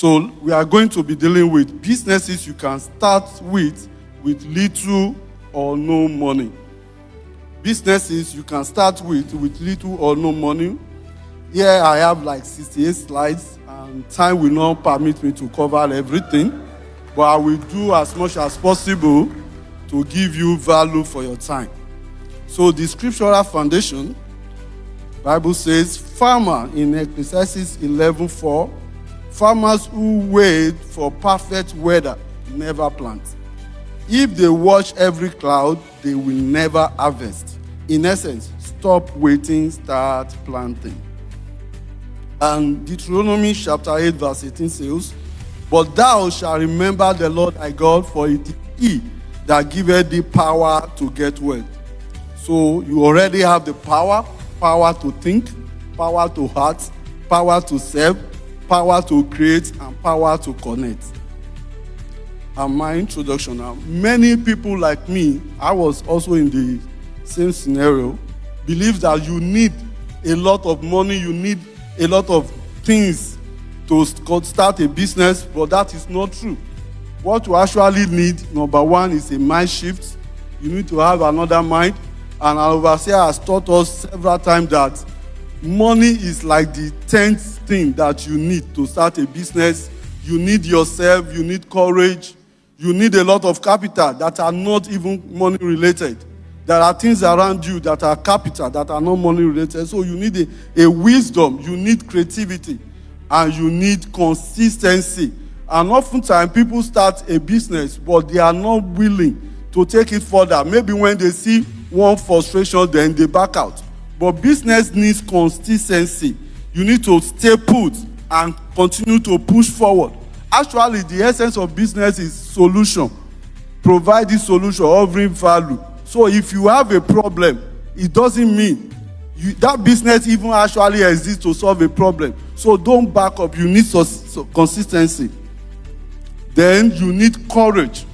So we are going to be dealing with businesses you can start with little or no money. Businesses you can start with little or no money. Here I have like 68 slides, and time will not permit me to cover everything, but I will do as much as possible to give you value for your time. So the scriptural foundation, Bible says, farmer in Ecclesiastes 11:4, farmers who wait for perfect weather never plant. If they watch every cloud, they will never harvest. In essence, stop waiting, start planting. And Deuteronomy chapter 8 verse 18 says, but thou shalt remember the Lord thy God, for it is he that giveth thee power to get wealth. So you already have the power to think, power to heart, power to serve, power to create, and power to connect. And my introduction now. Many people like me, I was also in the same scenario, believe that you need a lot of money, you need a lot of things to start a business, but that is not true. What you actually need, number one, is a mind shift. You need to have another mind. And our overseer has taught us several times that money is like the 10th thing that you need to start a business. You need yourself, you need courage, you need a lot of capital that are not even money related. There are things around you that are capital, that are not money related. So you need a wisdom, you need creativity, and you need consistency. And oftentimes people start a business, but they are not willing to take it further. Maybe when they see one frustration, then they back out. But business needs consistency. You need to stay put and continue to push forward. Actually, the essence of business is solution. Providing solution, offering value. So if you have a problem, it doesn't mean that business even actually exists to solve a problem. So don't back up. You need consistency. Then you need courage.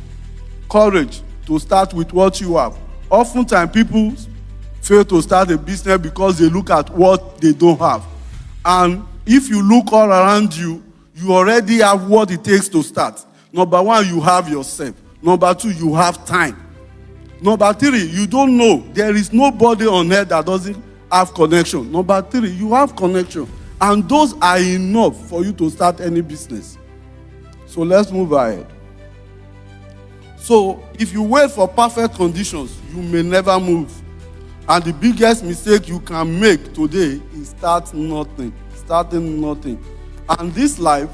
Courage to start with what you have. Oftentimes people fail to start a business because they look at what they don't have. And if you look all around you, you already have what it takes to start. Number one, you have yourself. Number two, you have time. Number three, you don't know. There is nobody on earth that doesn't have connection. Number three, you have connection. And those are enough for you to start any business. So let's move ahead. So if you wait for perfect conditions, you may never move. And the biggest mistake you can make today is starting nothing. And this life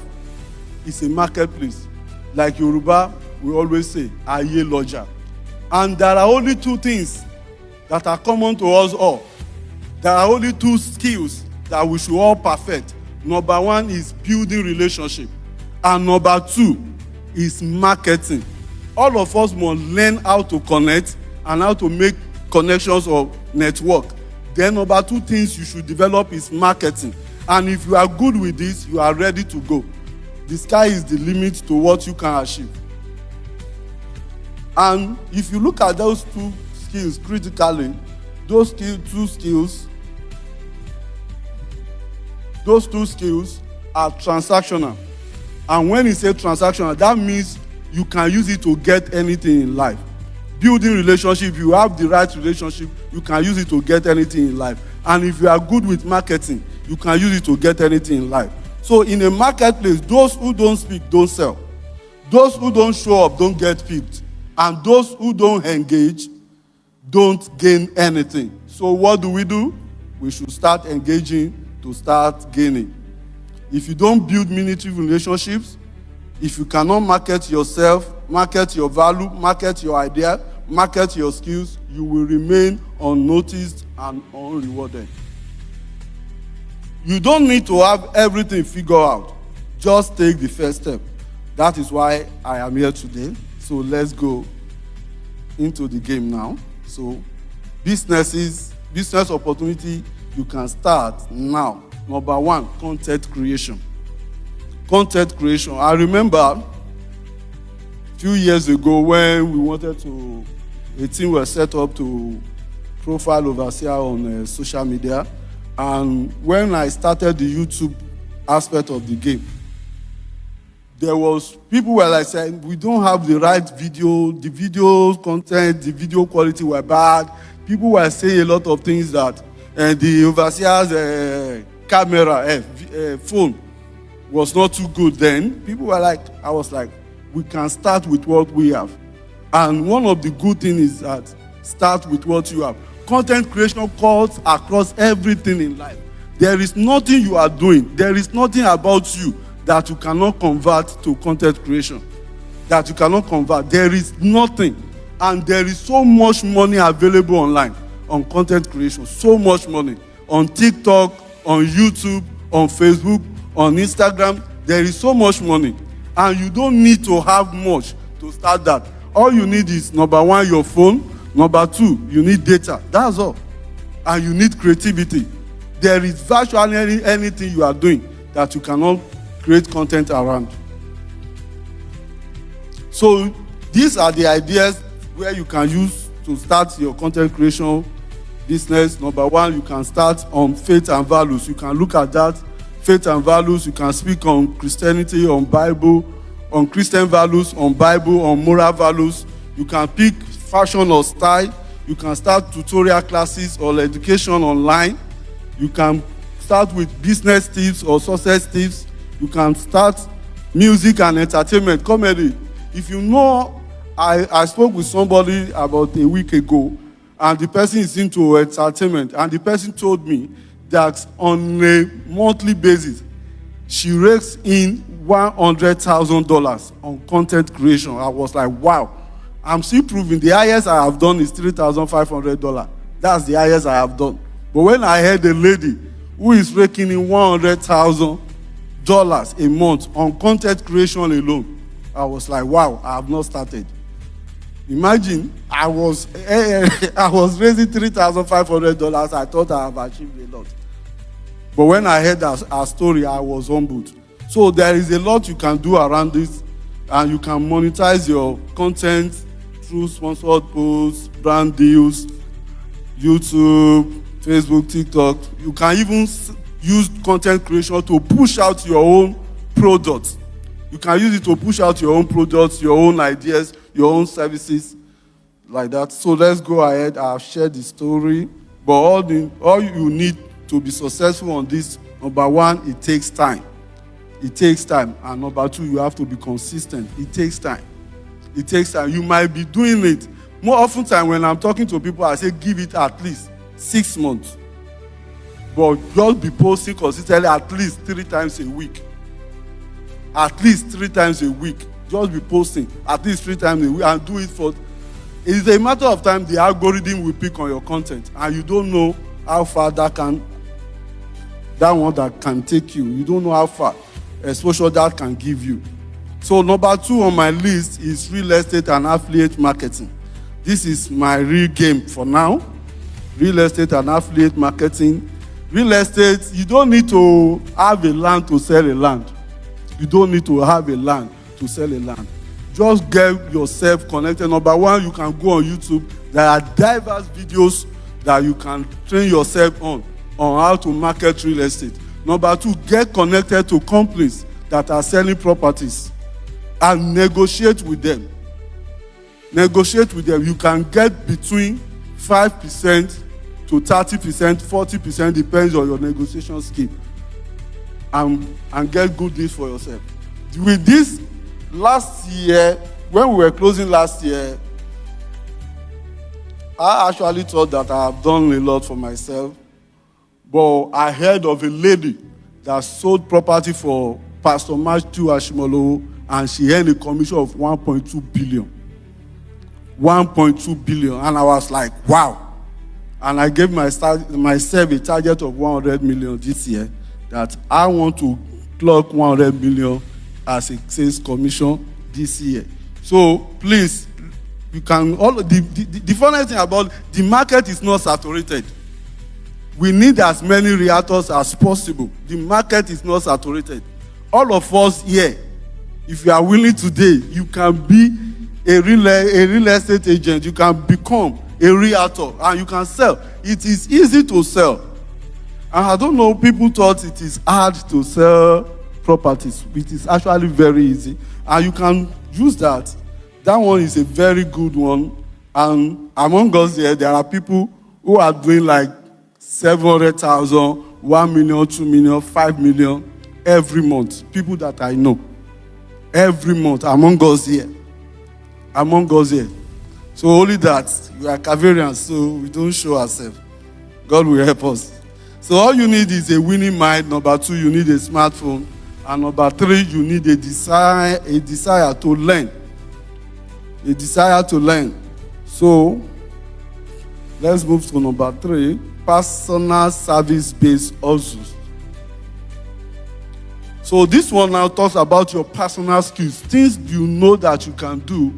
is a marketplace. Like Yoruba, we always say, Aye Loja. And there are only two things that are common to us all. There are only two skills that we should all perfect. Number one is building relationship. And number two is marketing. All of us must learn how to connect and how to make connections or network. Then number two things you should develop is marketing. And if you are good with this, you are ready to go. The sky is the limit to what you can achieve. And if you look at those two skills critically, those two skills are transactional. And when you say transactional, that means you can use it to get anything in life. Building relationship, if you have the right relationship, you can use it to get anything in life. And if you are good with marketing, you can use it to get anything in life. So in a marketplace, those who don't speak don't sell. Those who don't show up don't get picked. And those who don't engage don't gain anything. So what do? We should start engaging to start gaining. If you don't build meaningful relationships, if you cannot market yourself, market your value, market your idea, market your skills, you will remain unnoticed and unrewarded. You don't need to have everything figured out. Just take the first step. That is why I am here today. So let's go into the game now. So business opportunity you can start now. Number one, content creation. Content creation. I remember a few years ago when we wanted to, a team was set up to profile overseer on social media. And when I started the YouTube aspect of the game, there was people were like saying we don't have the right video, the video content, the video quality were bad. People were saying a lot of things that the overseer's camera, phone was not too good then. People were like, I was like, we can start with what we have. And one of the good things is that start with what you have. Content creation cuts across everything in life. There is nothing you are doing. There is nothing about you that you cannot convert to content creation. That you cannot convert. There is nothing. And there is so much money available online on content creation. So much money. On TikTok, on YouTube, on Facebook, on Instagram. There is so much money. And you don't need to have much to start that. All you need is, number one, your phone. Number two, you need data. That's all. And you need creativity. There is virtually anything you are doing that you cannot create content around. So these are the ideas where you can use to start your content creation business. Number one, you can start on faith and values. You can look at that. Faith and values. You can speak on Christianity, on Bible, on Christian values, on Bible, on moral values. You can pick fashion or style. You can start tutorial classes or education online. You can start with business tips or success tips. You can start music and entertainment, comedy. If you know, I spoke with somebody about a week ago, and the person is into entertainment, and the person told me that on a monthly basis, she rakes in $100,000 on content creation. I was like, wow. I'm still proving the highest I have done is $3,500. That's the highest I have done. But when I heard a lady who is raking in $100,000 a month on content creation alone, I was like, wow, I have not started. Imagine, I was raising $3,500. I thought I have achieved a lot. But when I heard her story, I was humbled. So there is a lot you can do around this, and you can monetize your content through sponsored posts, brand deals, YouTube, Facebook, TikTok. You can even use content creation to push out your own products. You can use it to push out your own products, your own ideas, your own services, like that. So let's go ahead. I've shared the story. But all you need to be successful on this, number one, it takes time. It takes time. And number two, you have to be consistent. It takes time. It takes time. You might be doing it. More often time when I'm talking to people, I say give it at least 6 months. But just be posting consistently at least 3 times a week. At least 3 times a week. Just be posting at least 3 times a week and do it for. It's a matter of time the algorithm will pick on your content, and you don't know how far that can take you. You don't know how far exposure that can give you. So number 2 on my list is real estate and affiliate marketing. This is my real game for now. Real estate and affiliate marketing. Real estate, you don't need to have a land to sell a land. You don't need to have a land to sell a land. Just get yourself connected. Number one, you can go on YouTube. There are diverse videos that you can train yourself on how to market real estate. Number 2, get connected to companies that are selling properties and negotiate with them. Negotiate with them. You can get between 5% to 30%, 40%, depends on your negotiation skill. And get good deals for yourself. With this, last year, when we were closing last year, I actually thought that I have done a lot for myself. But I heard of a lady that sold property for Pastor Matthew Ashimolowo, and she earned a commission of 1.2 billion. 1.2 billion. And I was like, wow. And I gave myself a target of 100 million this year, that I want to clock 100 million as a sales commission this year. So please, you can the funny thing about the market is not saturated. We need as many realtors as possible. The market is not saturated. All of us here, if you are willing today, you can be a real estate agent. You can become a realtor and you can sell. It is easy to sell. And I don't know, people thought it is hard to sell properties. It is actually very easy, and you can use that. That one is a very good one. And among us here, there are people who are doing like 700,000, 1 million, 2 million, 5 million every month. People that I know. Every month among us here. Among us here. So only that, we are Caverians, so we don't show ourselves. God will help us. So all you need is a winning mind. Number 2, you need a smartphone. And number 3, you need a desire to learn. A desire to learn. So let's move to number 3, personal service-based hustles. So this one now talks about your personal skills, things you know that you can do.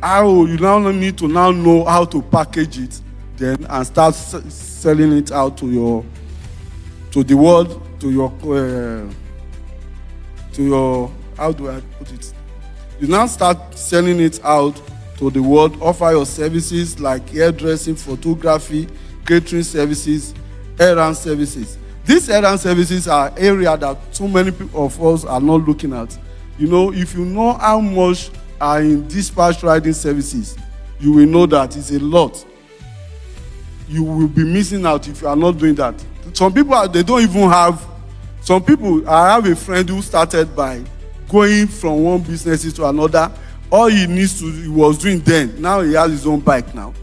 How you now need to now know how to package it, then and start selling it out to the world, to your how do I put it? You now start selling it out to the world. Offer your services like hairdressing, photography, catering services, errand services. These errand services are area that so many people of us are not looking at. You know, if you know how much are in dispatch riding services, you will know that it's a lot. You will be missing out if you are not doing that. Some people, they don't even have. Some people, I have a friend who started by going from one business to another. All he was doing then, now he has his own bike now,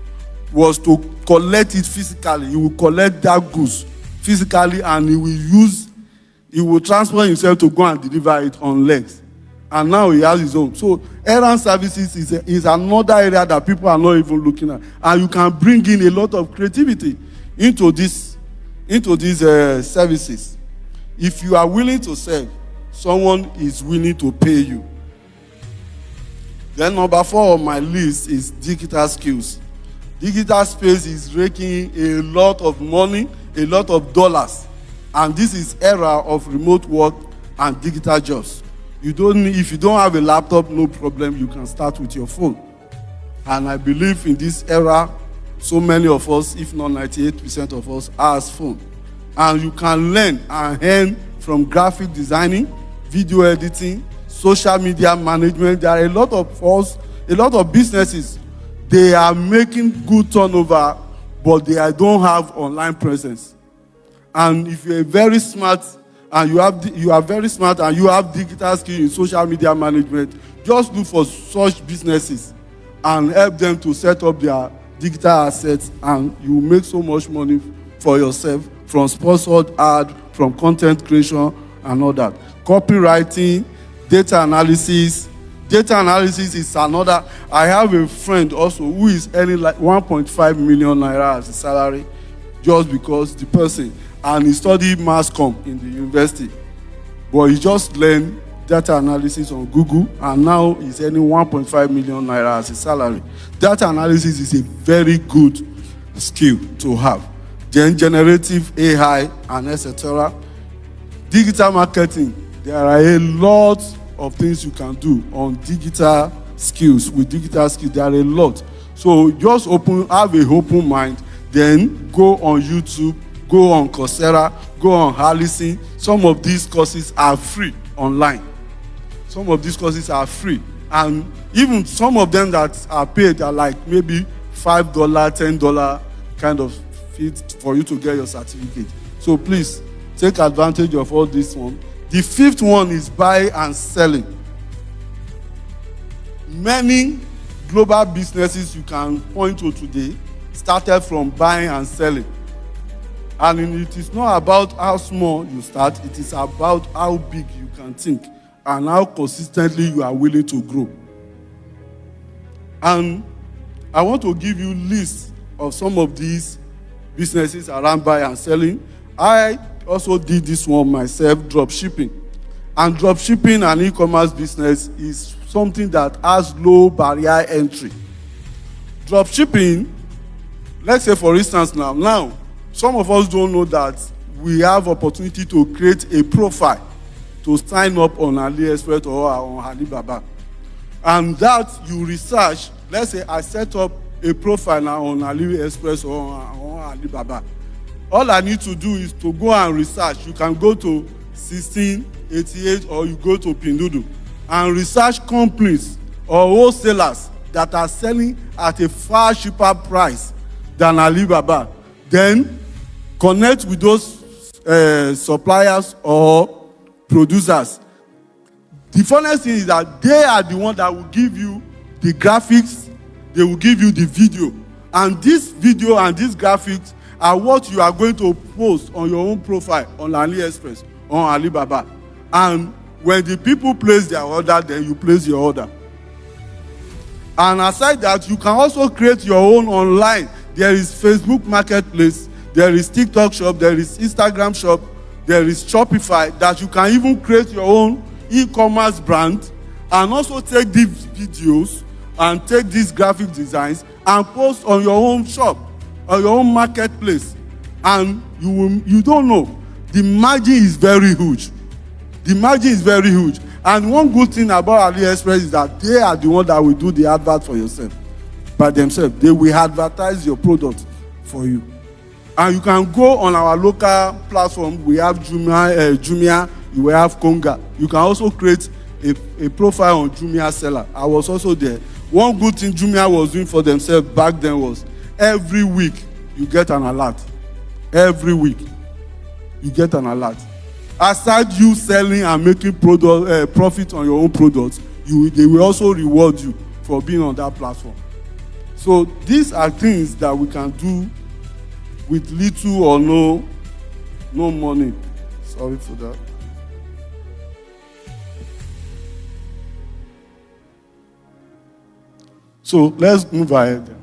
was to collect it physically. He will collect that goods physically, and he will transport himself to go and deliver it on legs. And now he has his own. So errand services is another area that people are not even looking at. And you can bring in a lot of creativity into these services. If you are willing to serve, someone is willing to pay you. Then number 4 on my list is digital skills. Digital space is raking a lot of money, a lot of dollars. And this is era of remote work and digital jobs. If you don't have a laptop, no problem, you can start with your phone. And I believe in this era, so many of us, if not 98% of us, has phone. And you can learn and earn from graphic designing, video editing, social media management. There are a lot of businesses. They are making good turnover, but they don't have online presence. And if you're very smart and you are very smart and you have digital skills in social media management, just look for such businesses and help them to set up their digital assets, and you will make so much money for yourself from sponsored ad, from content creation and all that. Copywriting, data analysis. Data analysis is another. I have a friend also who is earning like 1.5 million naira as a salary just because the person, and he studied mass comm in the university, but he just learned data analysis on Google, and now he's earning 1.5 million naira as a salary. Data analysis is a very good skill to have. Then generative AI and etc. Digital marketing. There are a lot of things you can do on digital skills. With digital skills, there are a lot. So just have an open mind. Then go on YouTube, go on Coursera, go on Harlison. Some of these courses are free online. Some of these courses are free. And even some of them that are paid are like maybe $5, $10 kind of fee for you to get your certificate. So please, take advantage of all this one. The 5th one is buy and selling. Many global businesses you can point to today started from buying and selling. And it is not about how small you start, it is about how big you can think and how consistently you are willing to grow. And I want to give you lists of some of these businesses around buy and selling. I also did this one myself, drop shipping. And drop shipping and e-commerce business is something that has low barrier entry. Drop shipping, let's say for instance now, some of us don't know that we have opportunity to create a profile to sign up on AliExpress or on Alibaba. And that you research, let's say I set up a profile now on AliExpress or on Alibaba. All I need to do is to go and research. You can go to 1688, or you go to Pinduoduo and research companies or wholesalers that are selling at a far cheaper price than Alibaba. Then connect with those suppliers or producers. The funniest thing is that they are the one that will give you the graphics, they will give you the video. And this video and these graphics are what you are going to post on your own profile on AliExpress, on Alibaba. And when the people place their order, then you place your order. And aside that, you can also create your own online. There is Facebook Marketplace, there is TikTok shop, there is Instagram shop, there is Shopify, that you can even create your own e-commerce brand and also take these videos and take these graphic designs and post on your own shop, on your own marketplace. And you don't know, the margin is very huge. The margin is very huge. And one good thing about AliExpress is that they are the one that will do the advert for yourself by themselves. They will advertise your product for you. And you can go on our local platform. We have Jumia, we have Konga. You can also create a profile on Jumia seller. I was also there. One good thing Jumia was doing for themselves back then was every week you get an alert. Every week you get an alert. Aside you selling and making profit on your own products, they will also reward you for being on that platform. So these are things that we can do with little or no money. Sorry for that. So let's move ahead.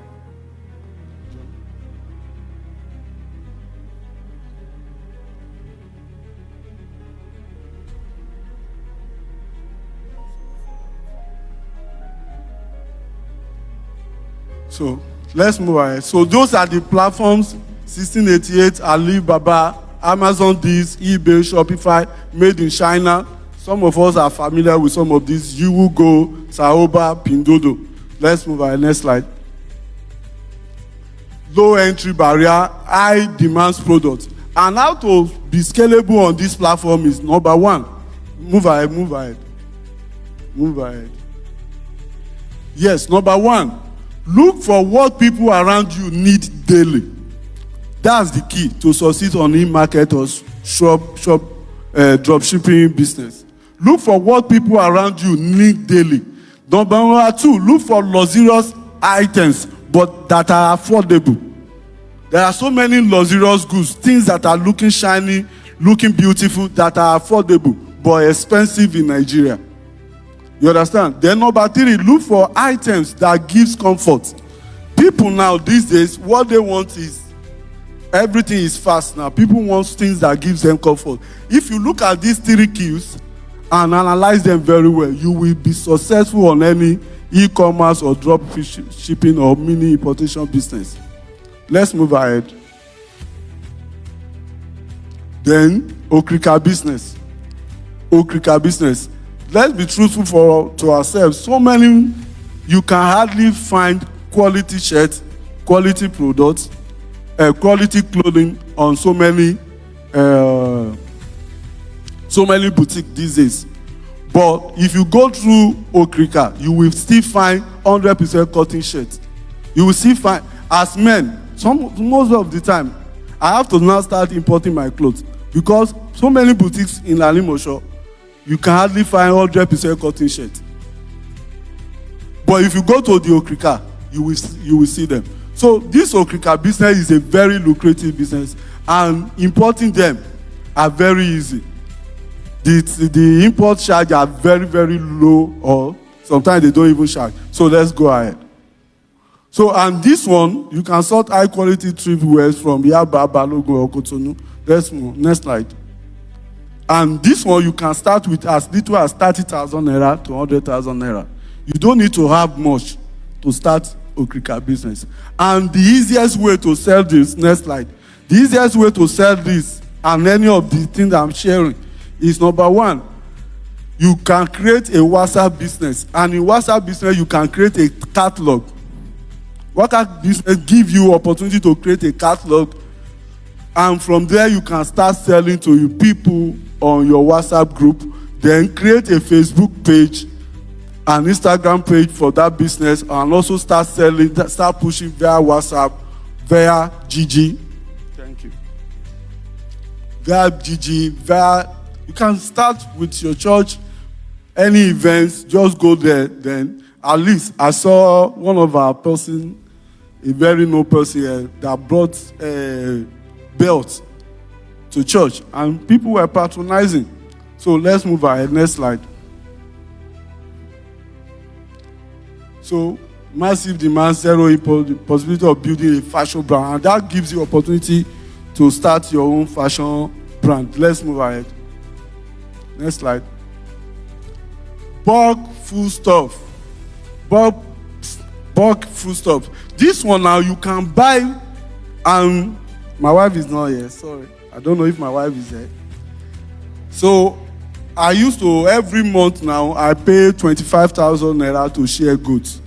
So let's move ahead. So those are the platforms: 1688, Alibaba, Amazon, this, eBay, Shopify, made in China. Some of us are familiar with some of these: Yugo, Saoba, Pinduoduo. Let's move ahead. Next slide. Low entry barrier, high demands products. And how to be scalable on this platform is number one. Move ahead. Yes, number one. Look for what people around you need daily. That's the key to succeed on e-market or drop shipping business. Look for what people around you need daily. Number two, look for luxurious items, but that are affordable. There are so many luxurious goods, things that are looking shiny, looking beautiful, that are affordable, but expensive in Nigeria. You understand? Then number three, look for items that gives comfort. People now, these days, what they want is, everything is fast now. People want things that gives them comfort. If you look at these three keys and analyze them very well, you will be successful on any e-commerce or drop shipping or mini importation business. Let's move ahead. Then, Okrika business. Let's be truthful to ourselves. So many, you can hardly find quality shirts, quality products, quality clothing on so many boutiques these days. But if you go through Okrika, you will still find 100% cotton shirts. You will still find, as men, most of the time, I have to now start importing my clothes because so many boutiques in Alimosho, you can hardly find 100% cotton shirt. But if you go to the Okrika, you will see them. So this Okrika business is a very lucrative business, and importing them are very easy. The import charge are very, very low, or sometimes they don't even charge. So let's go ahead. So, and this one, you can sort high quality thrift wears from Yaba, Balogun, or Cotonou. Let's move. Next slide. And this one, you can start with as little as 30,000 naira to 100,000 naira. You don't need to have much to start Okrika business. And the easiest way to sell this, next slide. The easiest way to sell this and any of the things I'm sharing is number one, you can create a WhatsApp business. And in WhatsApp business, you can create a catalog. WhatsApp business gives you opportunity to create a catalog. And from there, you can start selling to you people on your WhatsApp group, then create a Facebook page, an Instagram page for that business, and also start selling, start pushing via WhatsApp, via GG. Thank you. Via GG, you can start with your church, any events, just go there. Then at least I saw one of our person, a very known person here, that brought a belt to church, and people were patronizing. So let's move ahead. Next slide. So massive demand, zero possibility of building a fashion brand, and that gives you opportunity to start your own fashion brand. Let's move ahead. Next slide. Bulk foodstuff. Bulk foodstuff. This one now you can buy, and my wife is not here. Sorry, I don't know if my wife is here. So I used to, every month now, I pay 25,000 naira to share goods.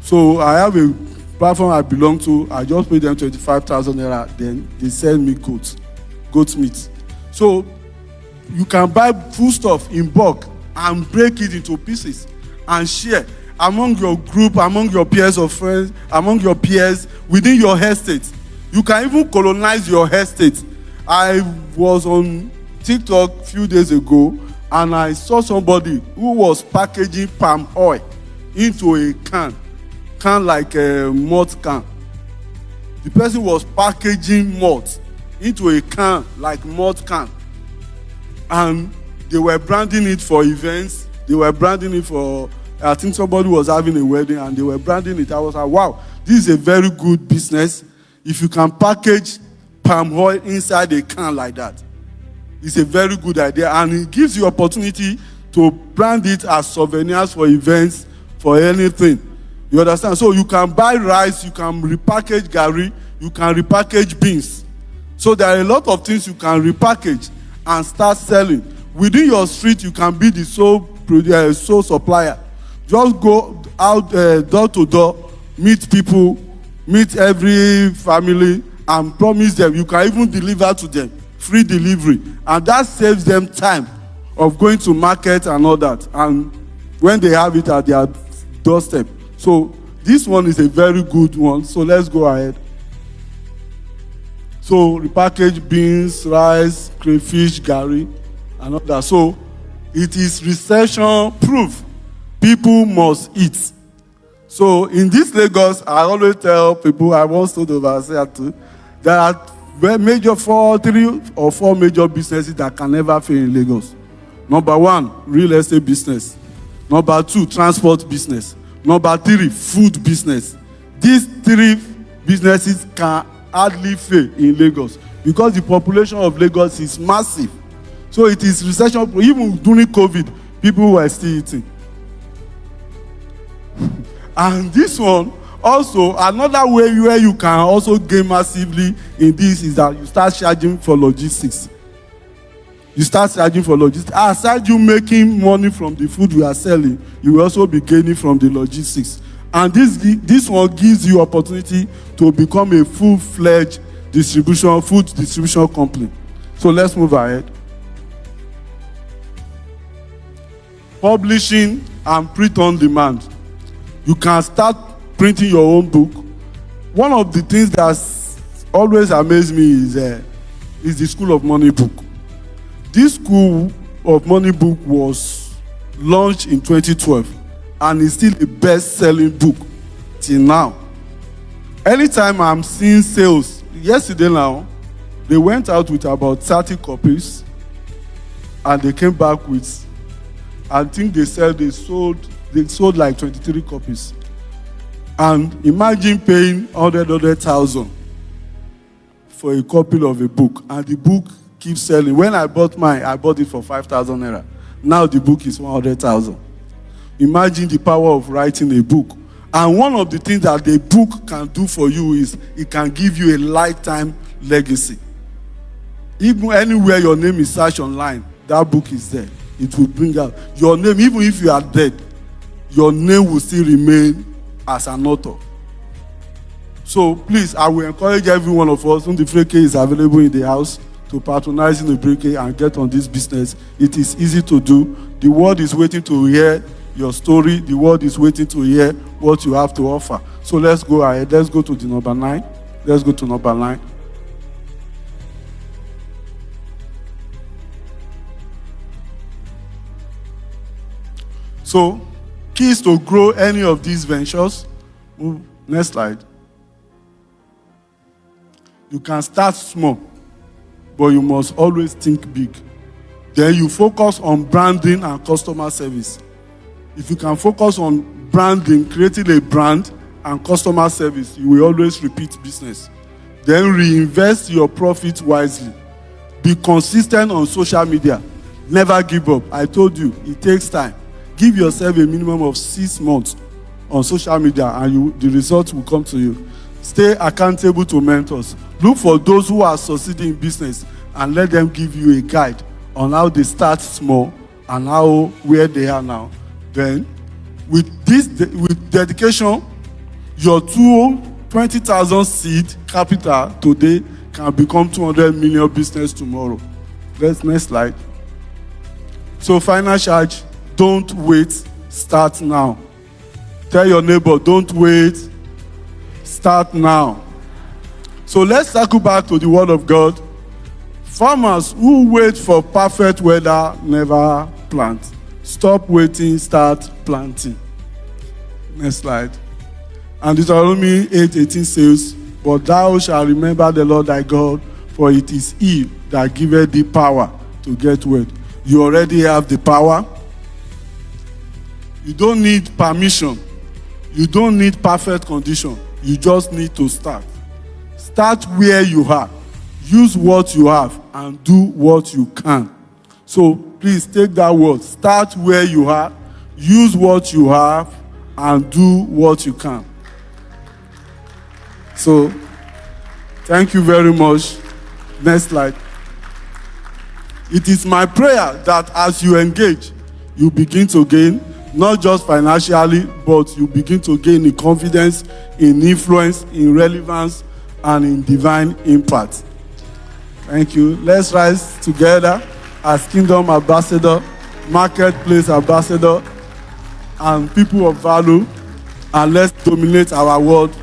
So I have a platform I belong to. I just pay them 25,000 naira. Then they send me goat meat. So you can buy foodstuff in bulk and break it into pieces and share among your group, among your peers or friends, among your peers, within your estate. You can even colonize your estate. I was on TikTok a few days ago, and I saw somebody who was packaging palm oil into a can like a malt can. The person was packaging malt into a can like malt can, and they were branding it for events. They were branding it for, I think somebody was having a wedding, and they were branding it. I was like, wow, this is a very good business. If you can package palm oil inside a can like that, it's a very good idea, and it gives you opportunity to brand it as souvenirs for events, for anything. You understand? So you can buy rice, you can repackage garri, you can repackage beans. So there are a lot of things you can repackage and start selling. Within your street, you can be the sole supplier. Just go out door to door, meet people, meet every family, and promise them. You can even deliver to them. Free delivery, and that saves them time of going to market and all that, and when they have it at their doorstep. So this one is a very good one. So let's go ahead. So repackaged beans, rice, crayfish, garri, and all that. So it is recession proof. People must eat. So in this Lagos, I always tell people, I once told overseer too, there are three or four major businesses that can never fail in Lagos. Number one, real estate business. Number two, transport business. Number three, food business. These three businesses can hardly fail in Lagos because the population of Lagos is massive. So it is recession. Even during COVID, people were still eating. And this one, also, another way where you can also gain massively in this is that you start charging for logistics. You start charging for logistics. Aside you making money from the food you are selling, you will also be gaining from the logistics. And this one gives you opportunity to become a full-fledged food distribution company. So let's move ahead. Publishing and print on demand. You can start printing your own book. One of the things that's always amazed me is the School of Money book. This School of Money book was launched in 2012 and is still a best-selling book till now. Anytime I'm seeing sales, yesterday now, they went out with about 30 copies and they came back with, I think they sold like 23 copies. And imagine paying 100,000 for a copy of a book, and the book keeps selling. When I bought mine, I bought it for 5,000 naira. Now the book is 100,000. Imagine the power of writing a book. And one of the things that the book can do for you is it can give you a lifetime legacy. Even anywhere your name is searched online, that book is there. It will bring out your name. Even if you are dead, your name will still remain as an author. So please, I will encourage every one of us, when the free key is available in the house, to patronizing a bakery and get on this business. It is easy to do. The world is waiting to hear your story. The world is waiting to hear what you have to offer. So let's go ahead. Let's go to the number 9. Let's go to number 9. So, keys to grow any of these ventures. Next slide. You can start small, but you must always think big. Then you focus on branding and customer service. If you can focus on branding, creating a brand and customer service, you will always repeat business. Then reinvest your profits wisely. Be consistent on social media. Never give up. I told you, it takes time. Give yourself a minimum of 6 months on social media and the results will come to you. Stay accountable to mentors. Look for those who are succeeding in business and let them give you a guide on how they start small and where they are now. Then, with dedication, your 20,000 seed capital today can become 200 million business tomorrow. Next slide. So, final charge, don't wait, start now. Tell your neighbor, don't wait, start now. So let's circle back to the word of God. Farmers who wait for perfect weather never plant. Stop waiting, start planting. Next slide. And Deuteronomy 8:18 says, but thou shalt remember the Lord thy God, for it is he that giveth thee power to get wealth. You already have the power. You don't need permission. You don't need perfect condition. You just need to start. Start where you are. Use what you have and do what you can. So please take that word. Start where you are. Use what you have and do what you can. So thank you very much. Next slide. It is my prayer that as you engage, you begin to gain, not just financially, but you begin to gain in confidence, in influence, in relevance, and in divine impact. Thank you. Let's rise together as Kingdom Ambassador, Marketplace Ambassador, and people of value, and let's dominate our world.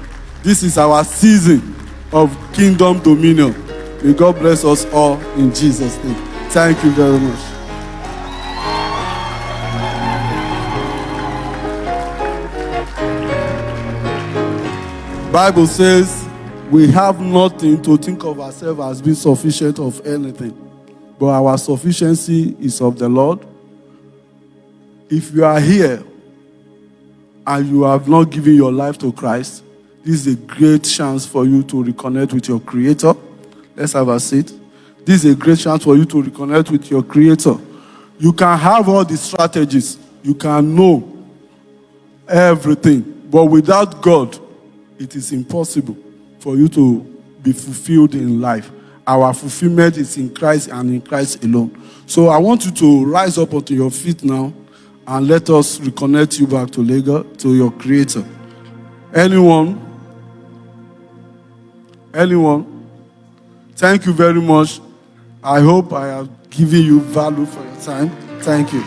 This is our season of Kingdom Dominion. May God bless us all in Jesus' name. Thank you very much. Bible says we have nothing to think of ourselves as being sufficient of anything, but our sufficiency is of the Lord. If you are here and you have not given your life to Christ, this is a great chance for you to reconnect with your Creator. Let's have a seat. This is a great chance for you to reconnect with your Creator. You can have all the strategies. You can know everything. But without God, it is impossible for you to be fulfilled in life. Our fulfillment is in Christ and in Christ alone. So I want you to rise up onto your feet now and let us reconnect you back to Lagos, to your Creator. Anyone? Thank you very much. I hope I have given you value for your time. Thank you.